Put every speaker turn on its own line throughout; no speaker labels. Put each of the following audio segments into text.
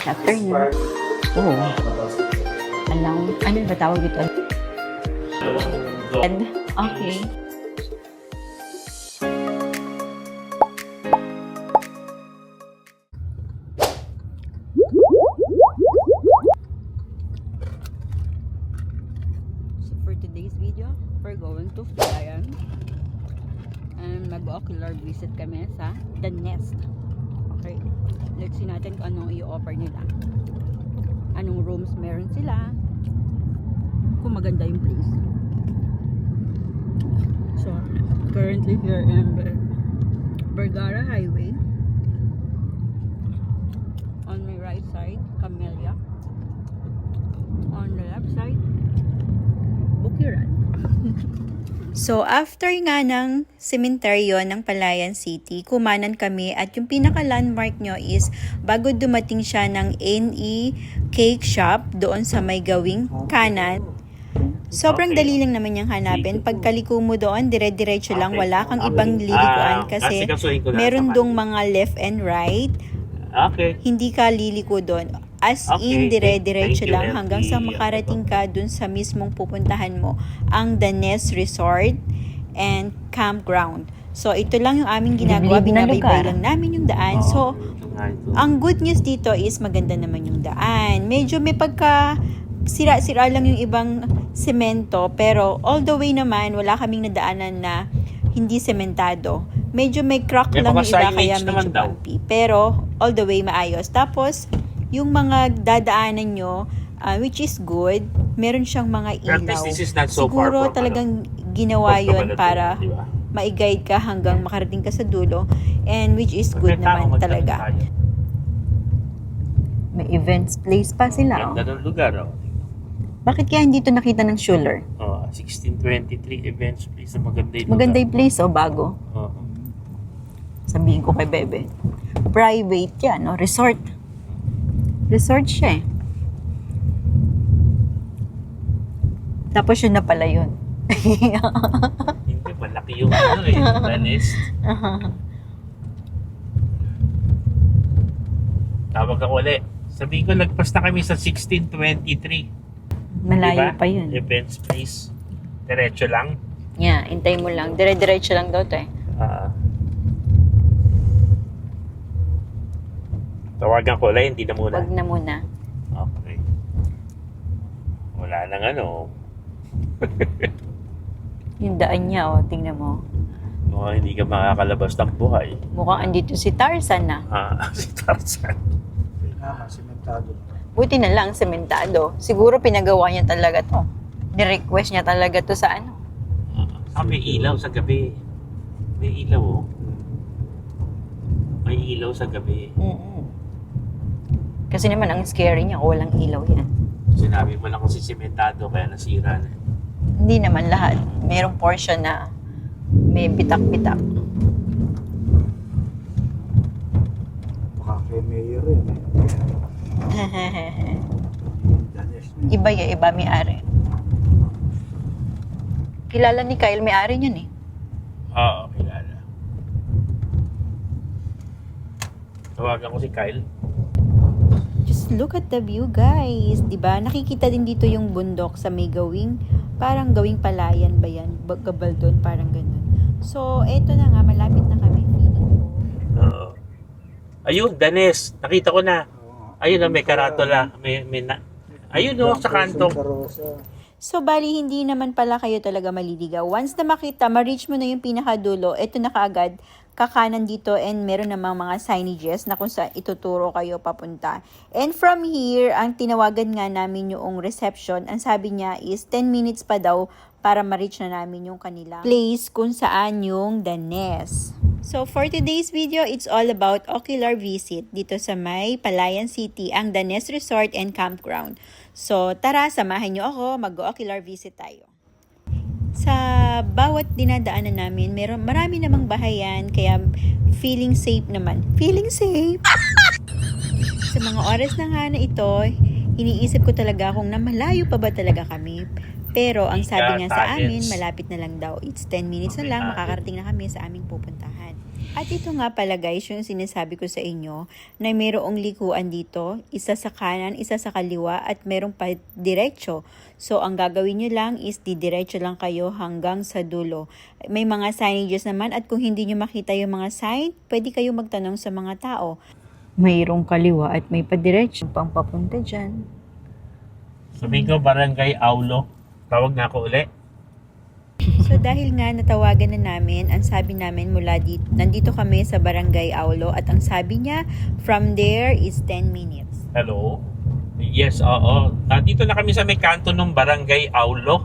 Afternoon. Oo. Ano ba tawag ito? Okay. So for today's video, we're going to Palayan. And mag-ocular visit kami sa The Nest. Okay. Let's see natin kung anong i-offer nila. Anong rooms meron sila. Kung maganda yung place. So, currently here in Vergara Highway. On my right side, Camellia. On the left side, Bukirad. So, after nga ng sementeryo ng Palayan City, kumanan kami at yung pinaka-landmark nyo is bago dumating siya ng NE Cake Shop doon sa may gawing kanan. Sobrang dali lang naman yung hanapin. Pagkaliko mo doon, dire-diretso lang. Wala kang ibang lilikuan kasi meron dong mga left and right.
Okay.
Hindi ka liliko doon. As in, dire-diretso lang hanggang sa makarating ka dun sa mismong pupuntahan mo, ang The Nest Resort and Campground. So, ito lang yung aming ginagawa. Binabaybay lang namin yung daan. So, ang good news dito is maganda naman yung daan. Medyo may pagka sira-sira lang yung ibang semento, pero all the way naman, wala kaming nadaanan na hindi sementado. Medyo may crack lang yung iba, kaya medyo bumpy. Pero, all the way maayos. Tapos, yung mga dadaanan nyo, which is good, meron siyang mga ilaw. Siguro talagang ginawa yun para ma-guide ka hanggang makarating ka sa dulo, and which is good naman talaga. May events place pa sila.
Ganda ng lugar, oh.
Bakit kaya hindi ito nakita ng Schuller?
1623 events place. Maganda yung
Maganda yung place, bago.
Oh.
Sabihin ko kay Bebe. Private yan, no? Resort. Resort siya eh. Tapos yun na pala yun.
Hindi, malaki yung The Nest. Tawag ako ulit. Sabihin ko, lagpas na kami sa 1623.
Malayo
Diba?
pa yun.
Events place. Diretso lang.
Yeah, intay mo lang. Dire-diretso lang daw to eh.
Tawagan ko ulit, hindi na muna.
Wag na muna.
Okay. Wala nang ano.
Yung daan niya, tingnan mo.
Mukhang hindi ka makakalabas ng buhay.
Mukhang andito si Tarzan na.
Si Tarzan.
Simentado.
Buti na lang, sementado. Siguro pinagawa niya talaga to. Ni-request niya talaga to sa ano.
May ilaw sa gabi. May ilaw, oh. May ilaw sa gabi.
Kasi naman, ang scary niya kung walang ilaw yan.
Sinabi mo lang kasi simentado, kaya nasira na.
Hindi naman lahat. Mayroong portion na may bitak-bitak.
Baka kay Mayor yun eh.
Iba iba may-ari. Kilala ni Kyle, may-ari yun eh.
Oo, kilala. Tawagan ko si Kyle.
Just look at the view, guys. Diba? Nakikita din dito yung bundok sa may gawing, parang gawing Palayan ba yan? Gabaldon, parang ganun. So, eto na nga, malapit na kami. Feeling ko.
Oo. Ayun, The Nest. Nakita ko na. Ayun na, may karatula. Ayun o, sa kantong.
So, bali, hindi naman pala kayo talaga maliligaw. Once na makita, ma-reach mo na yung pinakadulo, eto na kaagad, kakanan dito, and meron namang mga signages na kung saan ituturo kayo papunta. And from here, ang tinawagan nga namin yung reception, ang sabi niya is 10 minutes pa daw para ma-reach na namin yung kanilang place kung saan yung The Nest. So, for today's video, it's all about ocular visit dito sa may Palayan City, ang The Nest Resort and Campground. So, tara, samahan nyo ako, mag-ocular visit tayo. Sa bawat dinadaanan namin, marami namang bahayan, kaya feeling safe naman. Feeling safe! Sa mga oras na nga na ito, iniisip ko talaga kung namalayo pa ba talaga kami. Pero ang sabi nga sa amin, malapit na lang daw. It's 10 minutes na lang, makakarating na kami sa aming pupuntahan. At ito nga pala guys, yung sinasabi ko sa inyo na mayroong likuan dito, isa sa kanan, isa sa kaliwa at merong pa diretso. So ang gagawin nyo lang is didiretso lang kayo hanggang sa dulo. May mga signages naman at kung hindi nyo makita yung mga sign, pwede kayo magtanong sa mga tao. Mayroong kaliwa at may padiretso pang papunta dyan.
Sabihin ko, Barangay Aulo. Tawag na ako uli.
So dahil nga natawagan na namin, ang sabi namin mula dito, nandito kami sa Barangay Aulo at ang sabi niya, from there is 10 minutes.
Hello? Yes, oo. Dito na kami sa may kanto ng Barangay Aulo.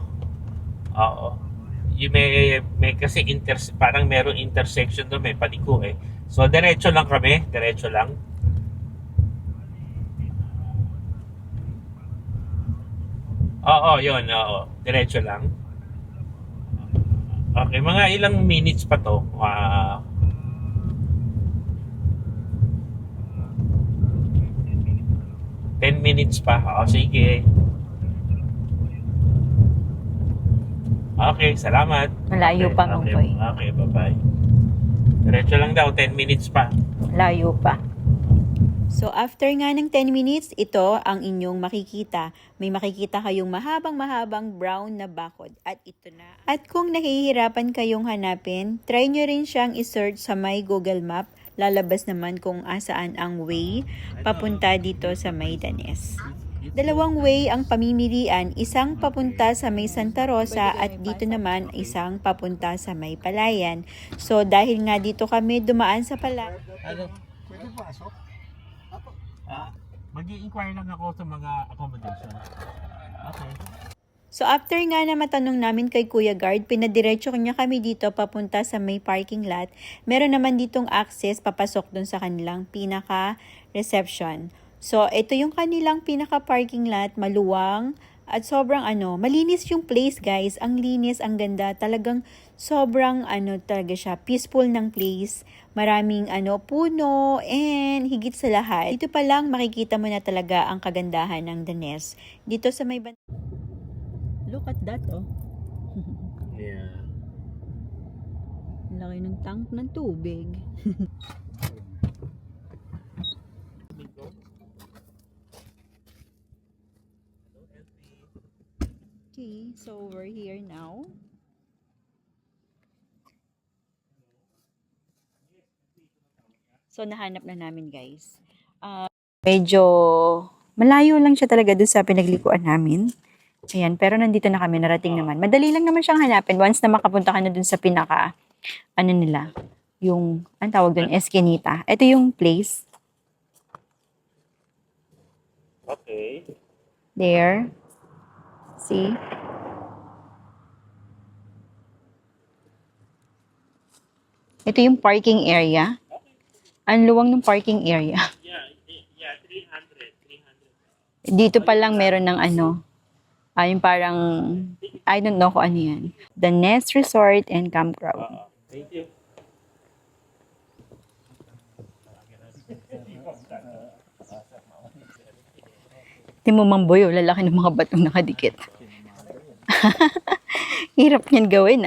Oo. Yung may kasi parang merong intersection doon, may paliko eh. So, diretso lang kami. Diretso lang. Oo, yun. Oo. Diretso lang. Okay, mga ilang minutes pa to. 10 minutes pa. O, sige. Okay, salamat.
Malayo pa,
okay,
Mangkoy.
Okay, bye-bye. Diretso lang daw, 10 minutes pa.
Layo pa. So after nga ng 10 minutes, ito ang inyong makikita. May makikita kayong mahabang brown na bakod. At ito na. At kung nahihirapan kayong hanapin, try nyo rin siyang isearch sa may Google Map. Lalabas naman kung asaan ang way papunta dito sa may Danes. Dalawang way ang pamimilian, isang papunta sa may Santa Rosa at dito naman isang papunta sa may Palayan. So dahil nga dito kami dumaan sa Palayan.
Ano?
Pwede pasok?
Mag-i-inquire lang ako sa mga accommodation. Okay.
So after nga na matanong namin kay Kuya Guard, pinadiretso niya kami dito papunta sa may parking lot. Meron naman ditong access papasok dun sa kanilang pinaka-reception. So ito yung kanilang pinaka-parking lot, maluwang at sobrang malinis yung place guys. Ang linis, ang ganda, talagang sobrang talaga siya, peaceful ng place. Maraming puno and higit sa lahat, dito pa lang makikita mo na talaga ang kagandahan ng Danes. Dito sa may Look at that, oh.
Yeah.
Laki ng tank ng tubig. Okay, so we're here now. So nahanap na namin, guys. Medyo malayo lang siya talaga doon sa pinaglikuan namin. Ayan, pero nandito na kami, narating naman. Madali lang naman siyang hanapin once na makapunta ka na dun sa pinaka, nila, yung, ang tawag dun, Eskinita. Ito yung place.
Okay.
There. See? Ito yung parking area. Ang luwang ng parking area.
Yeah, 300.
Dito pa lang meron ng yung parang, I don't know kung ano yan. The Nest Resort and Campground.
Thank you.
Timo Mamboy, lalaki ng mga batong nakadikit. Hirap niyan gawin,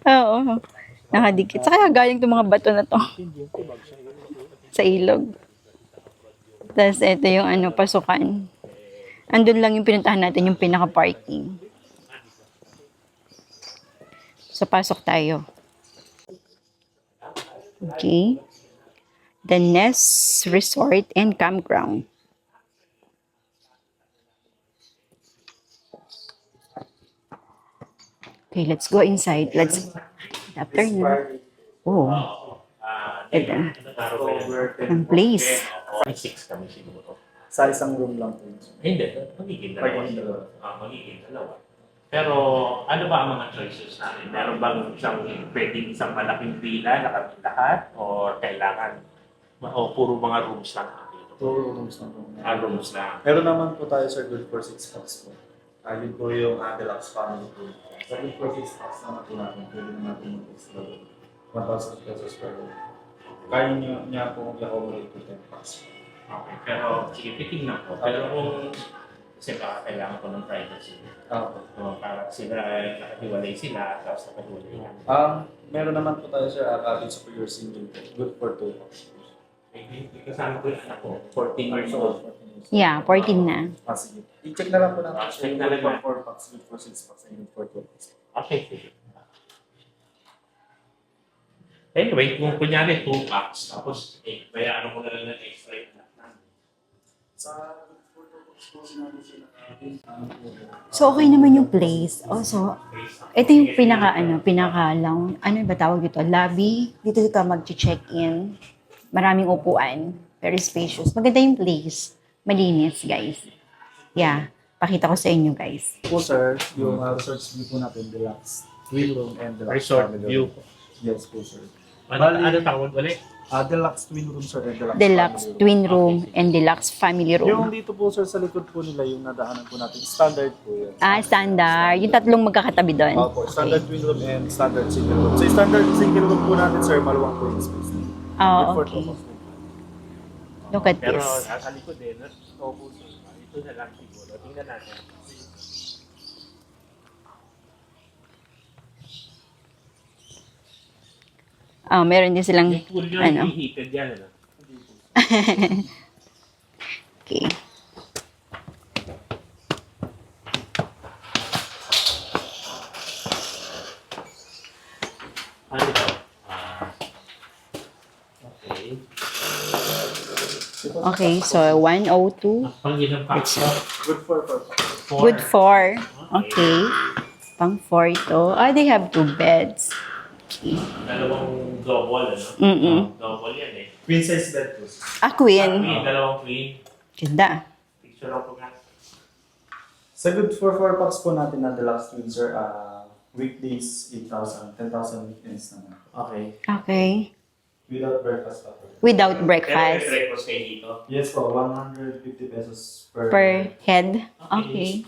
Oo, nakadikit. Saka galing itong mga bato na to. Sa ilog. Tapos ito yung pasukan. Andun lang yung pinuntahan natin, yung pinaka-parking. So, pasok tayo. Okay. The Nest Resort and Campground. Okay, let's go inside. Good afternoon. Oh, ito. Ang place.
6 kami siguro.
Sa isang room lang po.
Hindi, magiging dalawa. Magiging dalawa. Pero ano ba ang mga choices namin? Meron bang pwedeng isang malaking villa na kami lahat? O kailangan, o puro mga rooms lang dito?
Puro rooms lang po.
Rooms lang.
Meron naman po tayo sir good for 6 packs po. Yun po yung deluxe family po. Sa good for 6 packs naman po natin, pwede na natin mag-extra 1,000 pesos per room. Kaya niya po i-accommodate po 10 packs.
Okay, pero sige, titignan ko. Pero kung Kasi baka kailangan ko ng privacy.
Opo.
Para sila, nakahiwalay sila, tapos nakahiwalay ka.
Meron naman po tayo sir, cabin superior single. Good for 2 packs.
May kasama ko yung anak ko, 14 years old.
Yeah, 14 na.
Sige. I-check na lang po natin.
Check na lang
Good
na.
for 4 packs, good for 6 packs, and good for 2 packs.
Okay, sige. Anyway, kung kunyari 2 packs, tapos bayaran ko na lang ng extra yung anak namin.
Sa good for 2 packs po, sinabi sila
So, okay naman yung place. Also, ito yung pinaka ba tawag dito? Lobby. Dito ka mag-check-in. Maraming upuan. Very spacious. Maganda yung place. Malinis, guys. Yeah. Pakita ko sa inyo, guys.
po sir, yung resort view po natin, deluxe twin room and deluxe
Resort
family
view.
room. Yes po sir.
Ano tawag ulit?
Deluxe twin room sir and deluxe
Deluxe
family room.
twin room and deluxe family
Yung
room.
dito po sir sa likod po nila, yung nadaanan po natin, standard po yan.
Standard. Yung tatlong magkakatabi doon.
Opo, standard twin room and standard single room. So yung standard single room po natin sir, maluwang po yung space.
Oh,
Good for
okay.
2 packs.
Look at
Pero
this.
sa likod din, opo sir. Ito na lang siguro. Tingnan natin.
Meron din silang,
Yung pool yun,
ano.
heated yan. Ano?
Okay.
Ano ito? Okay.
Okay, so 102.
Pang ilang packs to?
Good for 4 packs.
Good for. Okay. Pang 4 ito. They have 2 beds. Okay.
Dalawang double, ano?
Mm-mm.
Double yan eh.
Queen size bed po sir.
Queen.
Dalawang queen.
Ganda.
Picture ako nga.
Sa good for 4 packs po natin na deluxe twin sir, weekdays 8,000, 10,000 weekends naman.
Okay.
Okay.
Without breakfast offer.
Without
Pero may
breakfast.
breakfast kayo dito.
Yes po, 150 pesos per
Per head. Okay.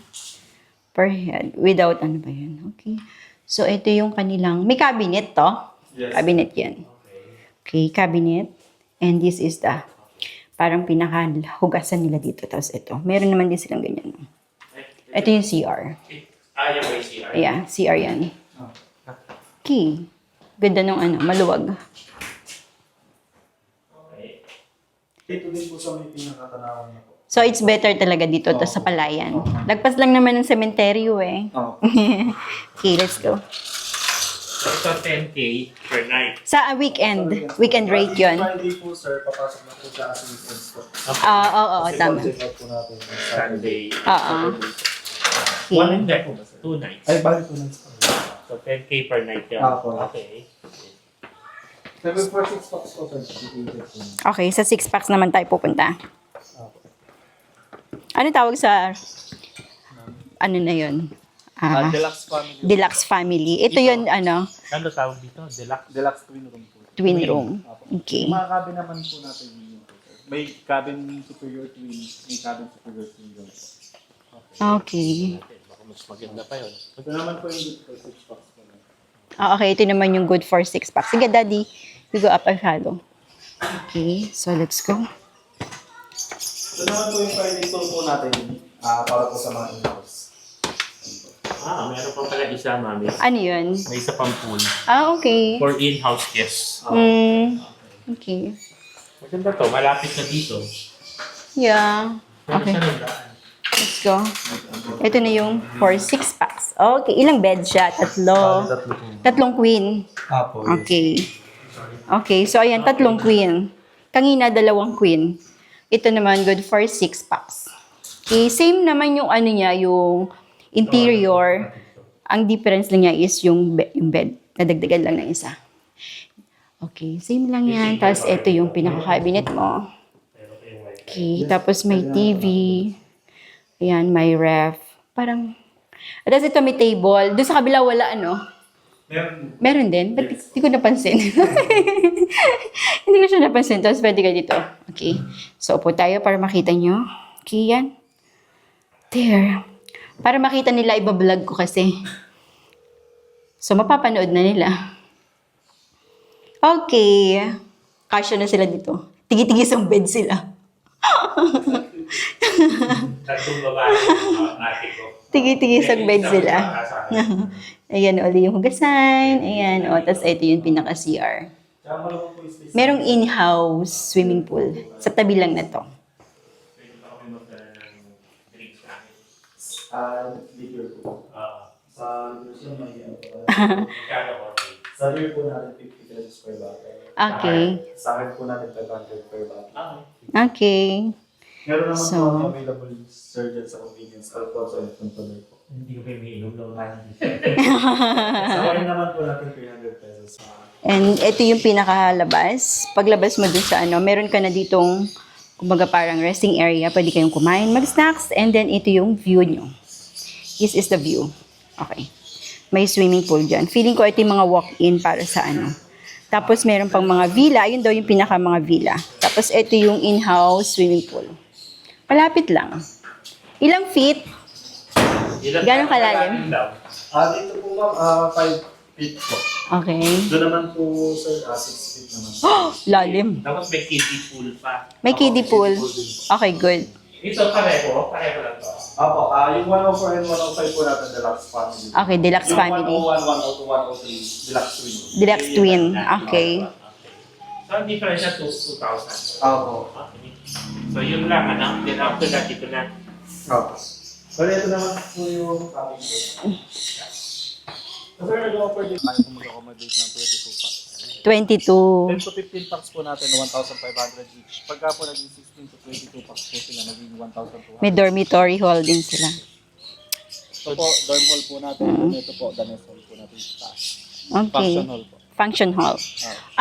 Per head. Without ano ba yan? Okay. So, ito yung kanilang, may cabinet to.
Yes.
Cabinet yan.
Okay.
Okay, cabinet. And this is the, parang pinakahugasan nila dito. Tapos ito. Meron naman din silang ganyan. Ito yung CR.
Yung ACR.
Yeah, CR yan. Okay. Ganda nung maluwag.
Okay.
Ito din po sa may pinakatanawan na po.
So, it's better talaga dito to sa Palayan. Lagpas lang naman ng sementeryo eh.
Oh.
Okay, let's go.
So, ito 10K per night.
Sa weekend. Weekend rate yun.
Friday po sir, papasok na po siya as weekends po.
Oo,
Kasi
tama.
check out po natin.
Sunday.
Oo.
One
Okay.
night po ba? 2 nights.
Ay, bakit po na?
So, 10K per night yan.
Apo.
Okay.
7 for 6 packs po sir.
Okay, sa 6 packs naman tayo pupunta. Ano tawag sa, ano na yun?
Deluxe family.
Deluxe family. Ito yun,
Ano tawag dito? Deluxe?
Deluxe twin room po.
twin room. Okay.
Yung mga cabin naman po natin yun po sir. May cabin superior twin, may cabin superior twin room po.
Okay.
Baka mas maganda pa yun.
Ito naman po yung good for 6 packs po.
Okay, ito naman yung good for 6 packs. Sige, Daddy. We go up and follow. Okay, so let's go.
Ito naman po yung Friday tour po natin para po sa mga in-house.
Meron pa pala isa, mami.
Ano yun?
May isa pang pool.
Okay.
For in-house guests.
Okay.
Maganda to. Malapit na dito.
Yeah.
Pero
Okay.
siya nandaan.
Let's go. Ito na yung for 6 packs. Okay, ilang bed siya? Tatlo. Tatlong queen.
Apo.
Okay. Okay, so ayan, tatlong queen. Kanina, 2 queen. Ito naman, good for 6 packs. Okay, same naman yung ano niya, yung interior. Ang difference lang niya is yung bed. Nadagdagan lang ng isa. Okay, same lang yan. Tapos ito yung pinaka-cabinet mo. Okay, tapos may TV. Ayan, may ref. Parang, tapos ito may table. Doon sa kabila wala ano. Meron din? Ba't di ko napansin? Hindi ko siya napansin. Tapos pwede ka dito. Okay. So, upo tayo para makita nyo. Okay, yan. There. Para makita nila, ibablog ko kasi. So, mapapanood na nila. Okay. Kasya na sila dito. Tigi-tigis ang bed sila.
Tatlong babae, ate ko.
Tigi-tigi sa bed
Isang
sila.
kasama.
Ayan, uli yung hugasan. Ayan, o. Tapos ito yung pinaka-CR.
Tsaka malawang po yung space.
Merong in-house swimming pool. Sa tabi lang na to.
Pwede ba kami magdala ng drinks namin?
Liquor po. Sa liquor siya may
Magkano okay?
sa beer po natin 50 pesos per bottle.
Okay.
Sa akin po natin 500 per bottle.
Okay.
Meron naman
So,
po kami available sir dyan sa convenience. Alfonso and controller po.
Hindi ko kayo may inom lang tayo.
Sa wine naman po natin 300 pesos.
And ito yung pinakalabas. Paglabas mo dun sa ano, meron ka na ditong, kumbaga parang resting area. Pwede kayong kumain, mag-snacks, and then ito yung view nyo. This is the view. Okay. May swimming pool dyan. Feeling ko ito yung mga walk-in para sa ano. Tapos meron pang mga villa. Ayun daw yung pinaka mga villa. Tapos ito yung in-house swimming pool. Malapit lang. Ilang feet? Gano'ng kalalim?
Dito po ma'am, 5 feet po.
Okay.
Doon naman po sir, 6 feet naman.
Lalim.
Tapos may kiddie pool pa.
May kiddie pool. Okay, good.
Ito pareho lang to.
Opo, yung 104 and 105 po natin, deluxe family.
Okay, deluxe
Yung
family.
101, 102, 103, deluxe twin.
Deluxe twin. Okay.
So, ang difference na 2,000.
Opo.
Okay. So, yun lang, ano? Then after that, ito na.
Opo. So, ito naman po yung family po. So, sir, nag-offer din tayo kung mag-accommodate ng 22 packs.
22.
10 to 15 packs po natin, 1,500 each. Pagka po naging 16 to 22 packs po sila, naging 1,200.
May dormitory hall din sila.
Ito po, dorm hall po natin. Ito po, danes hall po natin sa taas.
Okay.
Function hall po.
Function hall.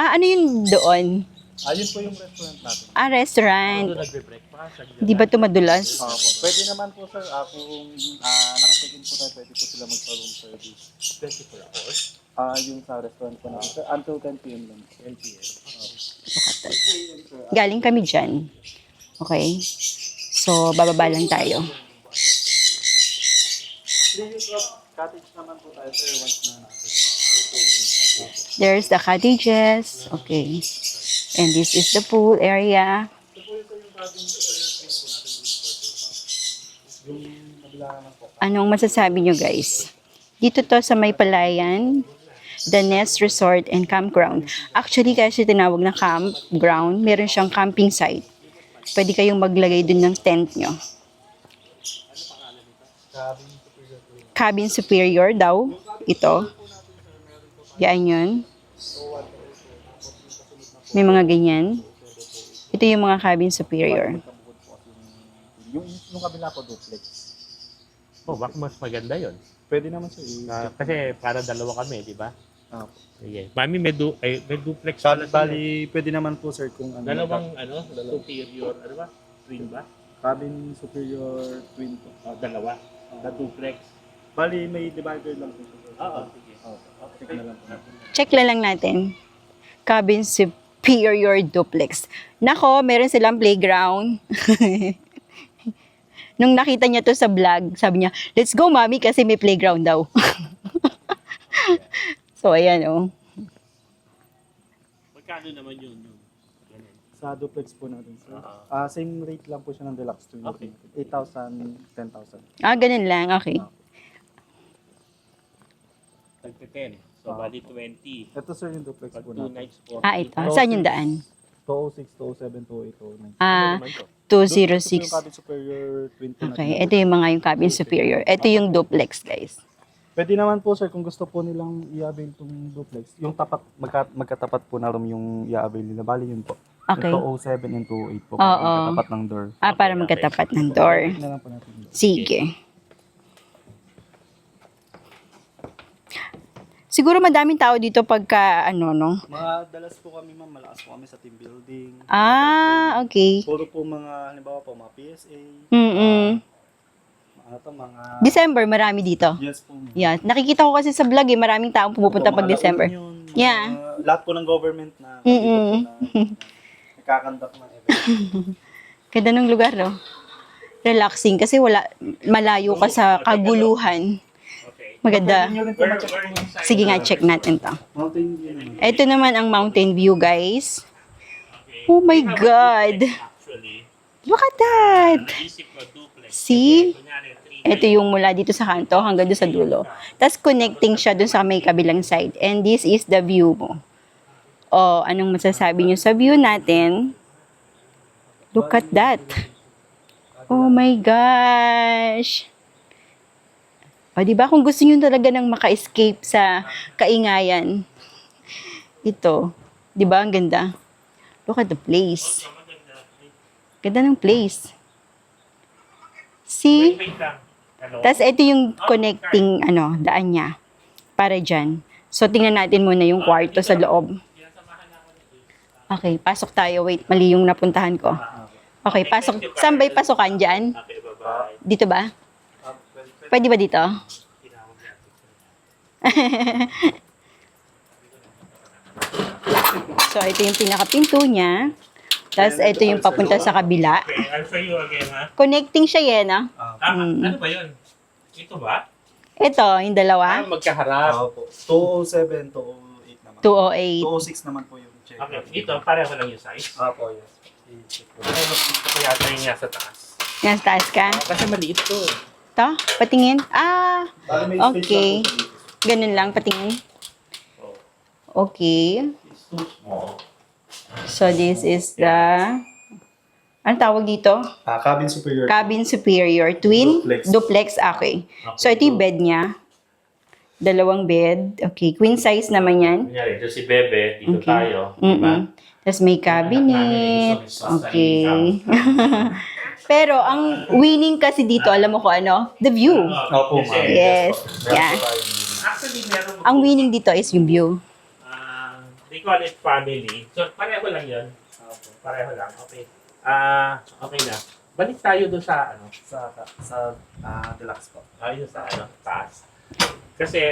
Ano yun doon?
Ayun po yung restaurant natin.
Restaurant.
nagbe-breakfast.
Di ba ito madulas?
Po. Pwede naman po sir, kung nakacheck-in po tayo, pwede po sila magpa-room service.
24 hours.
Yung sa restaurant po natin sir, until 10 p.m. lang.
10 p.m.
Galing kami dyan. Okay. So, bababa lang tayo.
Cottage naman po tayo sir, once na
There's the cottages. Okay. And this is the pool area. Anong masasabi nyo guys? Dito to sa May Palayan, The Nest Resort and Campground. Actually kasi tinawag na campground, meron siyang camping site. Pwede kayong maglagay dun ng tent nyo. Cabin Superior daw. Ito. Yan yun. May mga ganyan. Ito yung mga cabin superior.
yung kabila po duplex.
Oh, baka mas maganda yun.
Pwede naman sir.
Kasi para dalawa kami, di ba?
Ah.
Sige. Mami, may duplex
Bali,
pala sila.
pwede naman po sir kung ano.
Dalawang, superior, ano ba? Twin ba?
Cabin superior twin po.
Dalawa. Na duplex.
Bali, may divider lang po.
Oo, sige.
Check na lang po natin.
Check lang natin. Cabin superior duplex. Nako, meron silang playground. Nung nakita niya to sa vlog, sabi niya, let's go mami kasi may playground daw. So, ayan oh.
Magkano naman yun? Ganun.
Sa duplex po natin sir.
Oo.
Same rate lang po siya ng deluxe twin.
Okay.
8,000, 10,000.
Ganun lang. Okay.
Tagte-10. So, bali 20.
Ito sir yung duplex
Pag
po
2
natin.
nights, 4.
Ito. Saan yung daan?
206, 207, 208, 209.
Ano
206.
Yung cabin superior twin po
Okay,
natin.
ito yung mga yung cabin superior. Ito yung duplex, guys.
Pwede naman po sir kung gusto po nilang i-avail itong duplex. Yung tapat, magkatapat po na room yung i-avail nila. Bali yun po.
Okay.
Yung 207 and 208 po.
Oo.
Magkatapat ng door.
Para magkatapat ng door.
Na lang po natin.
Sige. Siguro madaming tao dito pagka, no?
Madalas po kami ma'am, malakas po kami sa team building.
Okay.
Puro po mga, halimbawa po, mga PSA. Mga...
December, marami dito.
Yes po. Ma'am.
Yeah, nakikita ko kasi sa vlog maraming taong pumupunta pag December. Yeah.
Lahat po ng government na nagkakandak ng event.
Ganda ng lugar, no? Relaxing kasi malayo ka sa kaguluhan. Maganda. Sige nga, check natin to.
Mountain view naman.
Ito naman ang mountain view, guys. Oh my God.
Actually,
Look at that!
Naisip ko, duplex.
See?
Kunyari, 3
Ito yung mula dito sa kanto hanggang doon sa dulo. Tapos connecting siya doon sa may kabilang side. And this is the view mo. O, anong masasabi nyo sa view natin? Look at that. Oh my gosh. O, diba? Kung gusto nyo talaga nang maka-escape sa kaingayan. Ito. Diba? Ang ganda. Look at the place. Ganda ng place. See?
Wait lang. Hello?
Tapos ito yung connecting daan niya para dyan. So tingnan natin muna yung kwarto sa loob. Okay, pasok tayo. Wait, mali yung napuntahan ko. Okay, pasok. Saan ba yung pasokan dyan?
Okay, bye-bye.
Dito ba? Pwede ba dito? So ito yung pinakapinto niya. Tapos ito yung papunta sa kabila.
Okay, I'll show you again, ha?
Connecting siya yan, ah.
Ano ba yun? Ito ba?
Ito, yung dalawa.
Magkaharap.
Opo. 207, 208 naman.
208.
206 naman po yung check.
Okay, ito, pareho lang yung size.
Opo, yes. I-check ko.
Ay, mas gusto ko yata yung nasa taas.
Yan, sa taas ka.
Kasi maliit to.
Ito, patingin. Ah,
Bali may
okay.
space lang po dito.
Ganun lang, patingin.
Oh,
Okay.
it's too small.
So, this is the... Anong tawag dito?
Cabin superior.
Cabin superior. Twin?
Duplex.
Duplex, okay. So, ito yung bed niya. Dalawang bed. Okay, queen size naman yan.
Kunyari, ito si Bebe, dito
Okay.
tayo. Diba?
Tapos may cabinet. Okay. Pero, ang winning kasi dito, alam mo ko ano? The view.
Opo, ma'am.
Yes. Yeah.
Actually, meron
Ang winning dito is yung view.
they call it family. So, pareho lang yun. Pareho lang. Okay. Okay na. Balik tayo doon sa ano.
Sa deluxe po.
Ayun sa ano, taas. Kasi,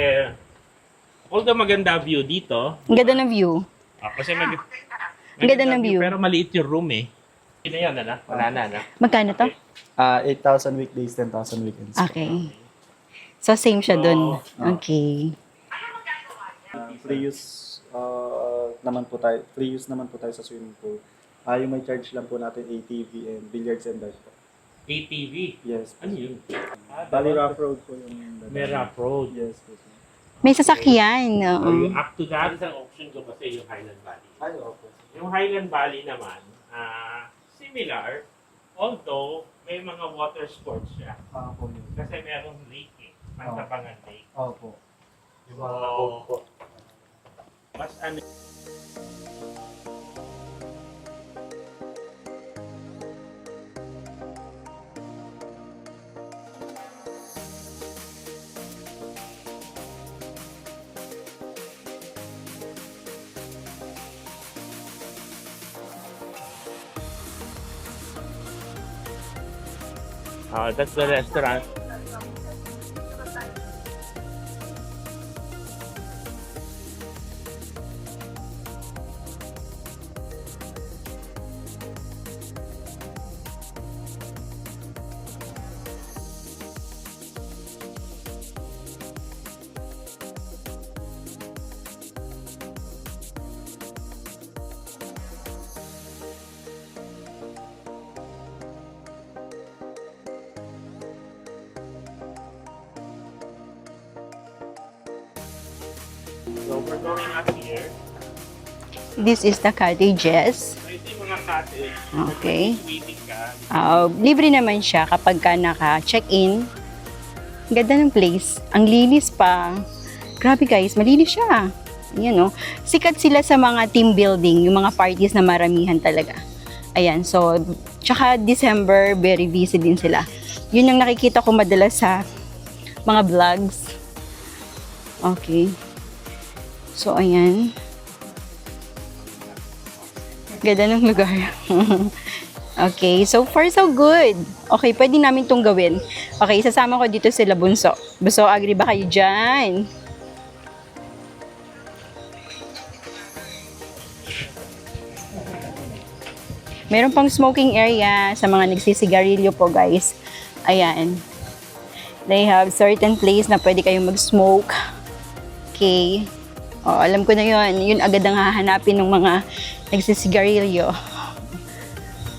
although maganda view dito,
Ang ganda ng view.
kasi
Ang ganda ng view.
pero maliit yung room eh. Sino yan, ano? Wala na.
Magkano to?
8,000 weekdays, 10,000 weekends.
Okay. So, same siya dun. Okay.
Free use naman po tayo. Free use naman po tayo sa swimming pool. Yung may charge lang po natin ATV and billiards and darts po.
ATV.
Yes.
Ano yun?
Bali rough road po yung
May rough road.
Yes po.
May sasakyan.
Are
Oo.
you up to that? Isang option ko kasi yung Highland Valley.
Ay, opo.
Yung Highland Valley naman, similar, although may mga water sports siya.
Opo yun.
Kasi merong lake eh. Pantabangan Lake.
Opo. Yung mga
So,
boat po.
mas ano, that's the restaurant. So we're going up here.
This is the cottages.
So ito yung mga cottage.
Okay.
Waiting ka.
Libre naman siya kapag ka naka-check-in. Ang ganda ng place. Ang linis pa. Grabe guys, malinis siya. Ayan, no? Sikat sila sa mga team building, yung mga parties na maramihan talaga. Ayan, so, tsaka December, very busy din sila. Yun ang nakikita ko madalas sa mga vlogs. Okay. So, ayan. Ganda ng lugar. Okay, so far so good. Okay, pwede namin itong gawin. Okay, sasama ko dito sila Bunso. Bunso, agree ba kayo dyan? Meron pang smoking area sa mga nagsisigarilyo po, guys. Ayan. They have certain place na pwede kayong mag-smoke. Okay. O, alam ko na yun. Yun agad ang hahanapin ng mga nagsisigarilyo.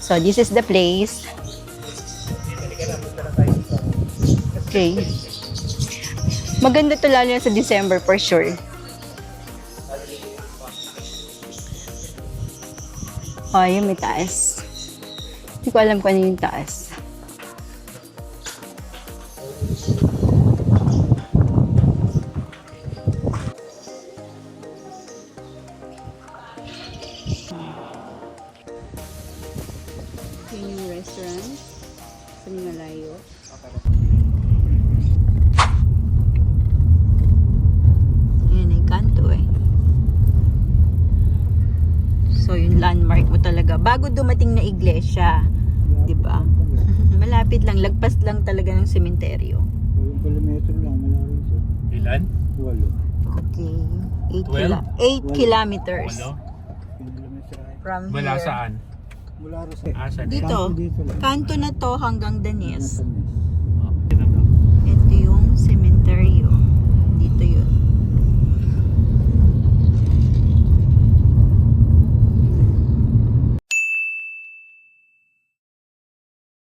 So, this is the place. Okay. Maganda to lalo na sa December for sure. Oh, yun may taas. Hindi ko alam kung ano yung taas. Yun yung restaurant sa Malayo. Ayan, ay kanto eh. So, yung landmark mo talaga. Bago dumating na iglesia. Diba? Malapit lang. Lagpas lang talaga ng sementeryo.
8 kilometro lang mula rito.
Ilan?
8.
Okay. 8
12?
kilometers.
Walo?
Kilometro ay.
From
Mula
here.
saan?
Mula rin sa
Asan?
Dito.
Dito lang.
Kanto na to hanggang Danes.
Nasa Nes.